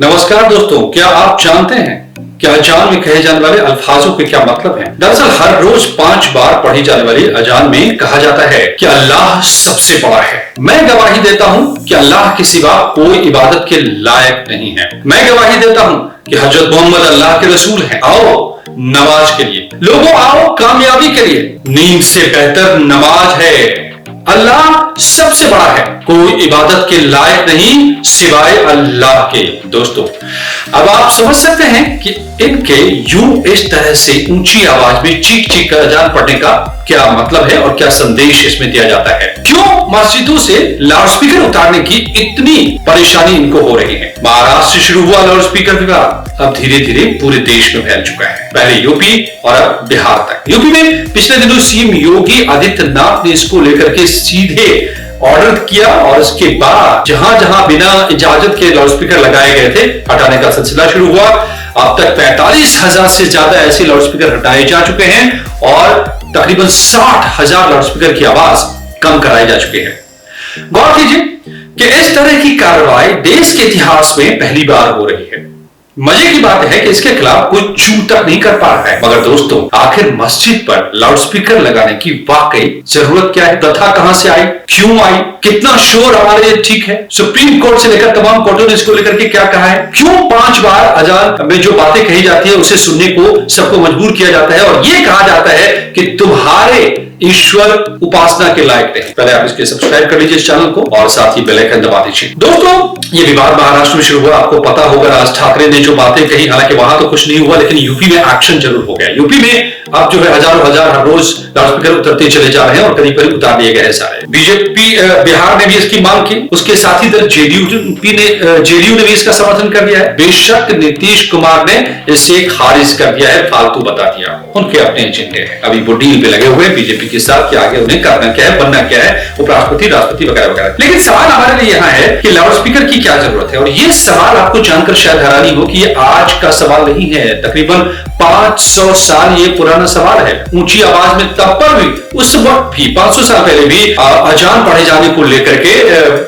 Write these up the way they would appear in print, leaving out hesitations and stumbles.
नमस्कार दोस्तों, क्या आप जानते हैं कि अजान में कहे जाने वाले अल्फाजों के क्या मतलब हैं? दरअसल हर रोज 5 बार पढ़ी जाने वाली अजान में कहा जाता है कि अल्लाह सबसे बड़ा है। मैं गवाही देता हूँ कि अल्लाह के सिवा कोई इबादत के लायक नहीं है। मैं गवाही देता हूँ कि हजरत मोहम्मद अल्लाह के रसूल हैं। आओ नमाज के लिए, लोगों आओ कामयाबी के लिए। नींद से बेहतर नमाज है। अल्लाह सबसे बड़ा है, कोई इबादत के लायक नहीं सिवाय अल्लाह के। दोस्तों, अब आप समझ सकते हैं कि इनके यूं इस तरह से ऊंची आवाज में चीख चीख कर अजान पढ़ने का क्या मतलब है और क्या संदेश इसमें दिया जाता है। क्यों मस्जिदों से लाउडस्पीकर उतारने की इतनी परेशानी इनको हो रही है। महाराष्ट्र से शुरू हुआ लाउडस्पीकर विवाद अब धीरे धीरे पूरे देश में फैल चुका है। पहले यूपी और अब बिहार तक। यूपी में पिछले दिनों सीएम योगी आदित्यनाथ ने इसको लेकर के सीधे ऑर्डर किया और उसके बाद जहां जहां बिना इजाजत के लाउडस्पीकर लगाए गए थे हटाने का सिलसिला शुरू हुआ। अब तक 45,000 से ज्यादा ऐसे लाउडस्पीकर हटाए जा चुके हैं और तकरीबन 60,000 लाउडस्पीकर की आवाज कम कराई जा चुकी है। गौर कीजिए कि इस तरह की कार्रवाई देश के इतिहास में पहली बार हो रही है। मजे की बात है कि इसके खिलाफ कोई चू तक नहीं कर पा रहा है। मगर दोस्तों, आखिर मस्जिद पर लाउडस्पीकर लगाने की वाकई जरूरत क्या है? प्रथा कहां से आई, क्यों आई, कितना शोर हमारे लिए ठीक है? सुप्रीम कोर्ट से लेकर तमाम कोर्टों ने इसको लेकर के क्या कहा है? क्यों 5 बार अजान में जो बातें कही जाती है उसे सुनने को सबको मजबूर किया जाता है और यह कहा जाता है कि तुम्हारे ईश्वर उपासना के लायक नहीं। पहले आप इसके सब्सक्राइब कर लीजिए इस चैनल को और साथ ही बेल आइकन दबा दीजिए। दोस्तों, ये विवाद महाराष्ट्र में शुरू हुआ। आपको पता होगा राज ठाकरे ने जो बातें कही, हालांकि वहां तो कुछ नहीं हुआ, लेकिन यूपी में एक्शन जरूर हो गया। यूपी में अब जो है हजारों हजार हर रोज लाउडस्पीकर उतरते चले जा रहे हैं और करीब करीब उतार दिए गए हैं सारे। बीजेपी बिहार ने भी इसकी मांग की। उसके साथी दल जेडीयू ने भी इसका समर्थन कर दिया है। बेशक नीतीश कुमार ने इसे खारिज कर दिया है, फालतू बता दिया। उनके अपने एजेंडे हैं। अभी वो डील पे लगे हुए बीजेपी के साथ कि आगे उन्हें करना क्या है, बनना क्या है, उपराष्ट्रपति, राष्ट्रपति वगैरह वगैरह। लेकिन सवाल हमारे लिए यहाँ है कि लाउडस्पीकर की क्या जरूरत है। और ये सवाल आपको जानकर शायद हैरानी हो कि ये आज का सवाल नहीं है। तकरीबन 500 साल ये पुराना सवाल है। ऊंची आवाज में तब पर भी, उस वक्त भी 500 साल पहले भी अजान पढ़े जाने को लेकर के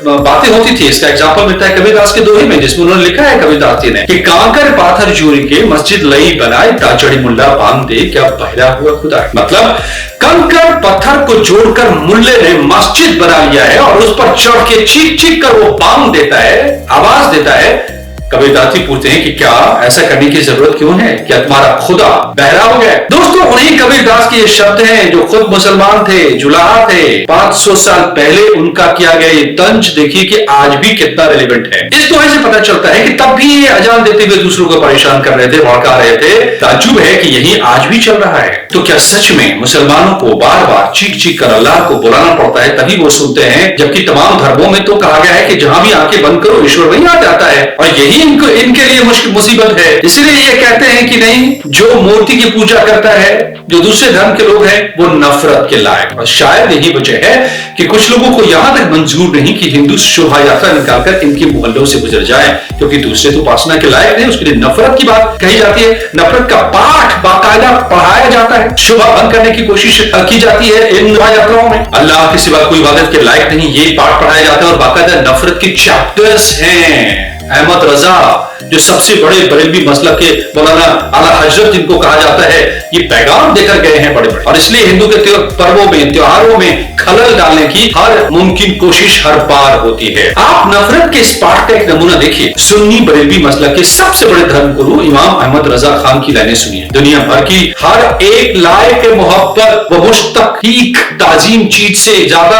बातें होती थी। इसका एग्जांपल मिलता है कबीरदास के दोहे में, जिसमें उन्होंने लिखा है कबीरदास जी ने कि कांकर पाथर जोड़ी के मस्जिद लई बनाए ताजड़ी मुल्ला बांध दे क्या बहरा हुआ खुदा। मतलब कंकर पत्थर को जोड़कर मुल्ले ने मस्जिद बना लिया है और उस पर चढ़ के चीख चीख कर वो बांग देता है, आवाज देता है। कबीरदास जी पूछते हैं कि क्या ऐसा करने की जरूरत क्यों है? क्या तुम्हारा खुदा बहरा हो गया? दोस्तों, उन्हीं कबीरदास के ये शब्द हैं जो खुद मुसलमान थे, जुलाहा थे। 500 साल पहले उनका किया गया ये तंज देखिए कि आज भी कितना रिलेवेंट है। इस दोहे से पता चलता है कि तब भी ये अजान देते हुए दूसरों को परेशान कर रहे थे, भड़का रहे थे। ताज्जुब है कि यही आज भी चल रहा है। तो क्या सच में मुसलमानों को बार बार चीख चीख कर अल्लाह को बुलाना पड़ता है तभी वो सुनते हैं? जबकि तमाम धर्मों में तो कहा गया है कि जहां भी आंखें बंद करो ईश्वर वहीं आ जाता है। और यही इनके लिए मुश्किल मुसीबत है। इसलिए ये कहते हैं कि नहीं, जो मूर्ति की पूजा करता है, जो दूसरे धर्म के लोग हैं, वो नफरत के लायक। और शायद यही वजह है कि कुछ लोगों को यहां तक मंजूर नहीं कि हिंदू शोभा यात्रा निकालकर इनके मोहल्लों से गुजर जाए, क्योंकि दूसरे तो उपासना के लायक नहीं। उसके लिए नफरत की बात कही जाती है, नफरत का पाठ बाकायदा पढ़ाया जाता है, शोभा भंग करने की कोशिश की जाती है इन यात्राओं में। अल्लाह के सिवा कोई इबादत के लायक नहीं, ये पाठ पढ़ाया जाता है और बाकायदा नफरत के चैप्टर्स हैं। अहमद रजा, जो सबसे बड़े बरेलवी मसलक के मौलाना आला हजरत जिनको कहा जाता है, ये पैगाम देकर गए हैं बड़े बड़े। और इसलिए हिंदू के पर्वों में, त्योहारों में खलल डालने की हर मुमकिन कोशिश हर बार होती है। आप नफरत के इस पाठ का एक नमूना देखिए। सुन्नी बरेलवी मसलक के सबसे बड़े धर्मगुरु इमाम अहमद रजा खान की लाइनें सुनिए। दुनिया भर की हर एक लायक मोहब्बत व मुश्तकीक ताजीम चीज से ज्यादा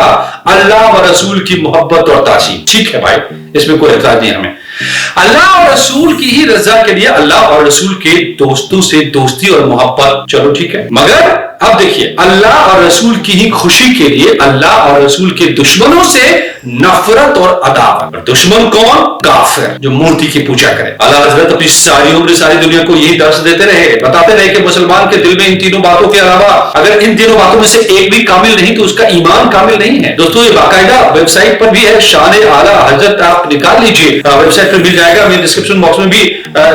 अल्लाह व रसूल की मोहब्बत और ताजीम। ठीक है भाई, इसमें कोई एतराज नहीं हमें। अल्लाह और रसूल की ही रजा के लिए अल्लाह और रसूल के दोस्तों से दोस्ती और मोहब्बत, चलो ठीक है। मगर अब देखिए, अल्लाह और रसूल की ही खुशी के लिए अल्लाह और रसूल के दुश्मनों से नफरत और अदावत। दुश्मन कौन? काफिर, जो मूर्ति की पूजा करे। अल्लाह हजरत अपनी सारी उम्र सारी दुनिया को यही दर्श देते रहे, बताते रहे कि मुसलमान के दिल में इन तीनों बातों के अलावा अगर इन तीनों बातों में से एक भी कामिल नहीं तो उसका ईमान कामिल नहीं है। दोस्तों, ये बाकायदा वेबसाइट पर भी है, शान आला हजरत, आप निकाल लीजिए, वेबसाइट पर मिल जाएगा। मैं डिस्क्रिप्शन बॉक्स में भी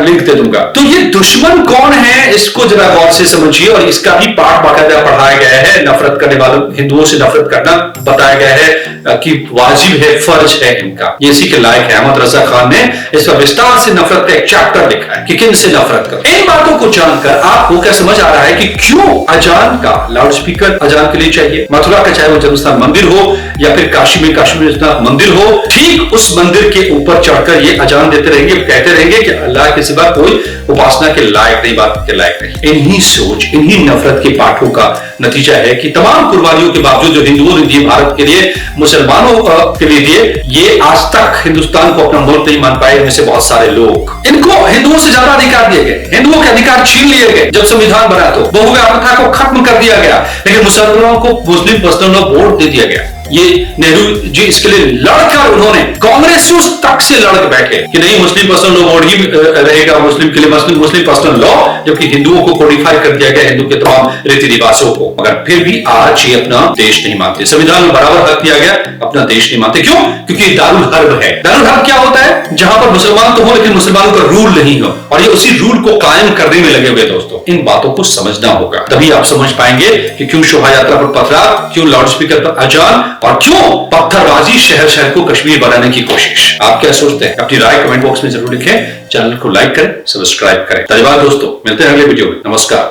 लिंक दे दूंगा। तो ये दुश्मन कौन है, इसको जरा गौर से समझिए। और इसका भी पाठ बाकायदा पढ़ाया गया है। नफरत करने वालों, हिंदुओं से नफरत करना बताया गया है। कि वाजिब है, फर्ज है इनका, ये इसी के लायक है। अहमद रजा खान ने इस पर विस्तार से नफरत का एक चैप्टर लिखा है कि किन से नफरत करो। इन बातों को जानकर आपको क्या समझ आ रहा है कि क्यों अजान का लाउड स्पीकर अजान के लिए चाहिए। मथुरा का चाहे वो जन्मस्थान मंदिर हो या फिर काशी में काशी विश्वनाथ मंदिर हो, ठीक उस मंदिर के ऊपर चढ़कर ये अजान देते रहेंगे, कहते रहेंगे कि अल्लाह के सिवा कोई उपासना के लायक नहीं, बात के लायक नहीं। इन्हीं सोच, इन्हीं नफरत के पाठों का नतीजा है कि तमाम कुर्बानियों के बावजूद जो हिंदुओं ने दिए भारत के लिए, मुसलमानों के लिए दिए, ये आज तक हिंदुस्तान को अपना मुल्क नहीं मान पाए। इनमें से बहुत सारे लोग, इनको हिंदुओं से ज्यादा अधिकार दिए गए, हिंदुओं के अधिकार छीन लिए गए। जब संविधान बना तो बहुविवाह प्रथा को खत्म कर दिया गया, लेकिन मुसलमानों को मुस्लिम पर्सनल लॉ वोट दे दिया गया। ये नेहरू जी इसके लिए लड़कर, उन्होंने कांग्रेस से उस तक से लड़कर बैठे कि नहीं, मुस्लिम पर्सनल लॉ बोर्ड ही रहेगा मुस्लिम के लिए, मुस्लिम पर्सनल लॉ, जबकि हिंदुओं को कोडिफाई कर दिया गया, हिंदू के तमाम रीति रिवाजों को। मगर फिर भी आज ये अपना देश नहीं मानते। संविधान में बराबर हक दिया गया, अपना देश नहीं मानते। क्यों? क्योंकि दारुल हर्ब है। दारुल हर्ब क्या होता है? जहां पर मुसलमान तो हो लेकिन मुसलमानों का रूल नहीं हो, और ये उसी रूल को कायम करने में लगे हुए। दोस्तों, इन बातों को समझना होगा, तभी आप समझ पाएंगे कि क्यों शोभा यात्रा पर पथराव, क्यों लाउड स्पीकर पर अजान, और क्यों पत्थरबाजी, शहर शहर को कश्मीर बनाने की कोशिश। आप क्या सोचते हैं? अपनी राय कमेंट बॉक्स में जरूर लिखें। चैनल को लाइक करें, सब्सक्राइब करें। धन्यवाद दोस्तों, मिलते हैं अगले वीडियो में। नमस्कार।